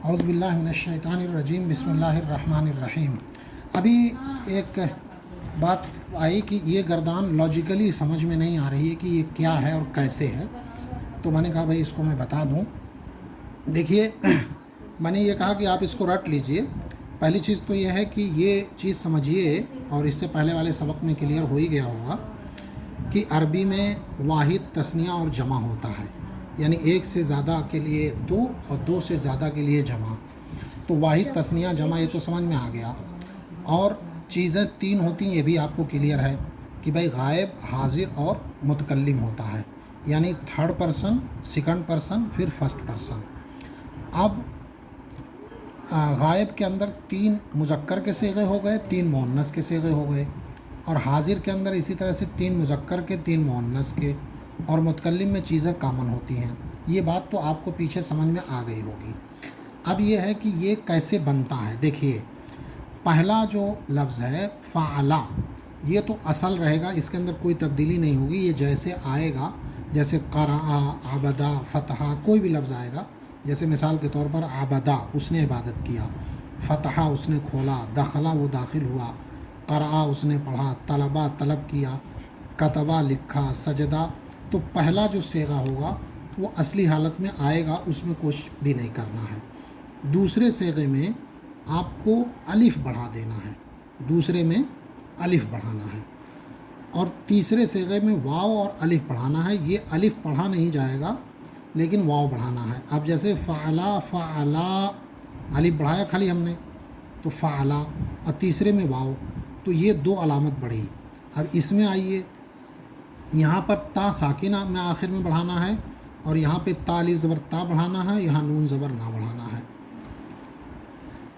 اعوذ باللہ من الشیطان الرجیم، بسم اللہ الرحمن الرحیم۔ ابھی ایک بات آئی کہ یہ گردان لاجیکلی سمجھ میں نہیں آ رہی ہے کہ یہ کیا ہے اور کیسے ہے، تو میں نے کہا بھائی اس کو میں بتا دوں۔ دیکھیے، میں نے یہ کہا کہ آپ اس کو رٹ لیجئے۔ پہلی چیز تو یہ ہے کہ یہ چیز سمجھیے، اور اس سے پہلے والے سبق میں کلیئر ہو ہی گیا ہوگا کہ عربی میں واحد، تثنیہ اور جمع ہوتا ہے، یعنی ایک سے زیادہ کے لیے دو اور دو سے زیادہ کے لیے جمع۔ تو واحد، تثنیہ، جمع یہ تو سمجھ میں آ گیا۔ اور چیزیں تین ہوتی ہیں، یہ بھی آپ کو کلیئر ہے کہ بھائی غائب، حاضر اور متکلم ہوتا ہے، یعنی تھرڈ پرسن، سیکنڈ پرسن، پھر فرسٹ پرسن۔ اب غائب کے اندر تین مذکر کے صیغے ہو گئے، تین مؤنث کے صیغے ہو گئے، اور حاضر کے اندر اسی طرح سے تین مذکر کے، تین مؤنث کے، اور متکلم میں چیزیں کامن ہوتی ہیں۔ یہ بات تو آپ کو پیچھے سمجھ میں آ گئی ہوگی۔ اب یہ ہے کہ یہ کیسے بنتا ہے۔ دیکھیے، پہلا جو لفظ ہے فعلا، یہ تو اصل رہے گا، اس کے اندر کوئی تبدیلی نہیں ہوگی۔ یہ جیسے آئے گا، جیسے قرأ، عبدا، فتحہ، کوئی بھی لفظ آئے گا، جیسے مثال کے طور پر عبدا، اس نے عبادت کیا، فتحہ، اس نے کھولا، دخلا، وہ داخل ہوا، قرأ، اس نے پڑھا، طلبا، طلب کیا، کتبہ، لکھا، سجدہ۔ تو پہلا جو صیغہ ہوگا وہ اصلی حالت میں آئے گا، اس میں کچھ بھی نہیں کرنا ہے۔ دوسرے صیغے میں آپ کو الف بڑھا دینا ہے، دوسرے میں الف بڑھانا ہے، اور تیسرے صیغے میں واو اور الف بڑھانا ہے۔ یہ الف پڑھا نہیں جائے گا لیکن واو بڑھانا ہے۔ اب جیسے فعلا، فعلا، الف بڑھایا خالی ہم نے تو فعلا، اور تیسرے میں واو، تو یہ دو علامت بڑھی۔ اب اس میں آئیے، یہاں پر تا ساکنہ میں آخر میں بڑھانا ہے، اور یہاں پہ تا الف زبر تا بڑھانا ہے، یہاں نون زبر نہ بڑھانا ہے۔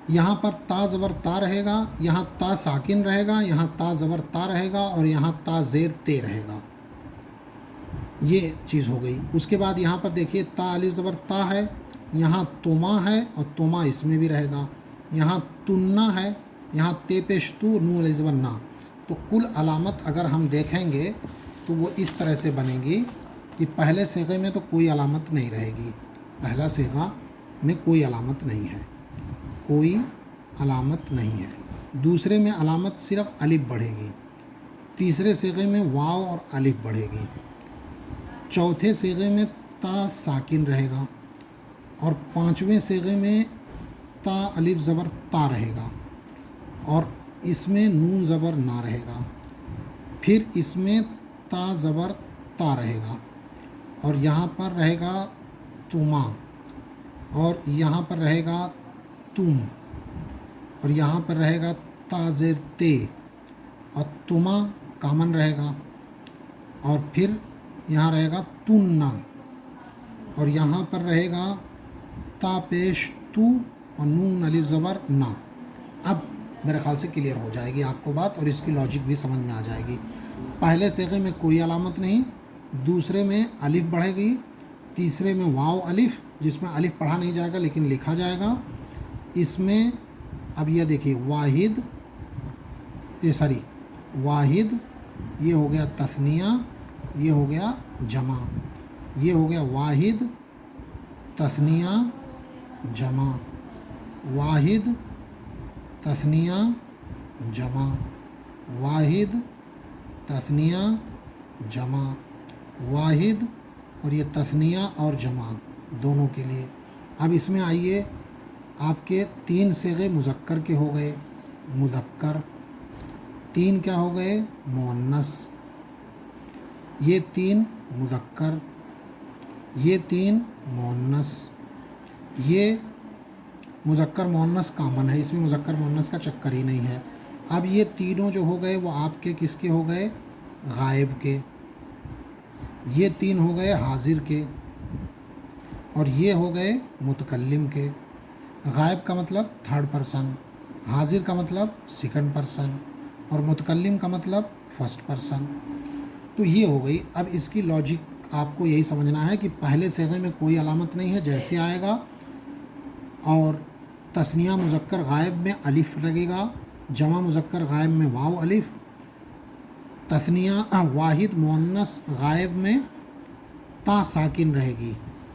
یہاں پر تا زبر تا رہے گا، یہاں تا ساکن رہے گا، یہاں تا زبر تا رہے گا، اور یہاں تا زیر تے رہے گا۔ یہ چیز ہو گئی۔ اس کے بعد یہاں پر دیکھیے، تا الف زبر تا ہے، یہاں توما ہے، اور توما اس میں بھی رہے گا، یہاں تننا ہے، یہاں تے پیش تو، نون الف زبر نا۔ تو کل علامت اگر ہم دیکھیں گے تو وہ اس طرح سے بنے گی کہ پہلے صیغے میں تو کوئی علامت نہیں رہے گی، پہلا صیغہ میں کوئی علامت نہیں ہے، کوئی علامت نہیں ہے۔ دوسرے میں علامت صرف الف بڑھے گی، تیسرے صیغے میں واو اور الف بڑھے گی، چوتھے صیغے میں تا ساکن رہے گا، اور پانچویں صیغے میں تا الف زبر تا رہے گا، اور اس میں نون زبر نہ رہے گا، پھر اس میں تا زبر تا رہے گا، اور یہاں پر رہے گا تما، اور یہاں پر رہے گا تم، اور یہاں پر رہے گا تا زیر تے، اور تما کامن رہے گا، اور پھر یہاں رہے گا تننا، اور یہاں پر رہے گا تا پیش تو، اور نون الف زبر نا۔ اب میرے خیال سے کلیئر ہو جائے گی آپ کو بات، اور اس کی لاجک بھی سمجھ میں آ جائے گی۔ پہلے صیغے میں کوئی علامت نہیں، دوسرے میں الف بڑھے گی، تیسرے میں واو الف، جس میں الف پڑھا نہیں جائے گا لیکن لکھا جائے گا۔ اس میں اب یہ دیکھیے، واحد، واحد، یہ ہو گیا تثنیہ، یہ ہو گیا جمع، یہ ہو گیا واحد، تثنیہ، جمع، واحد، تثنیہ، جمع، واحد، تثنیہ، جمع، واحد، اور یہ تثنیہ اور جمع دونوں کے لیے۔ اب اس میں آئیے، آپ کے تین صیغے مذکر کے ہو گئے، مذکر، تین کیا ہو گئے، مؤنث، یہ تین مذکر، یہ تین مؤنث، یہ مذکر مؤنث کامن ہے، اس میں مذکر مؤنث کا چکر ہی نہیں ہے۔ اب یہ تینوں جو ہو گئے وہ آپ کے کس کے ہو گئے، غائب کے، یہ تین ہو گئے حاضر کے، اور یہ ہو گئے متکلم کے۔ غائب کا مطلب تھرڈ پرسن، حاضر کا مطلب سیکنڈ پرسن، اور متکلم کا مطلب فرسٹ پرسن۔ تو یہ ہو گئی۔ اب اس کی لاجک آپ کو یہی سمجھنا ہے کہ پہلے صیغے میں کوئی علامت نہیں ہے، جیسے آئے گا، اور تثنیہ مذکر غائب میں الف لگے گا، جمع مذکر غائب میں واو الف، تثنیہ واحد مؤنث غائب میں تا ساکن رہے گی،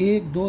1 2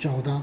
14।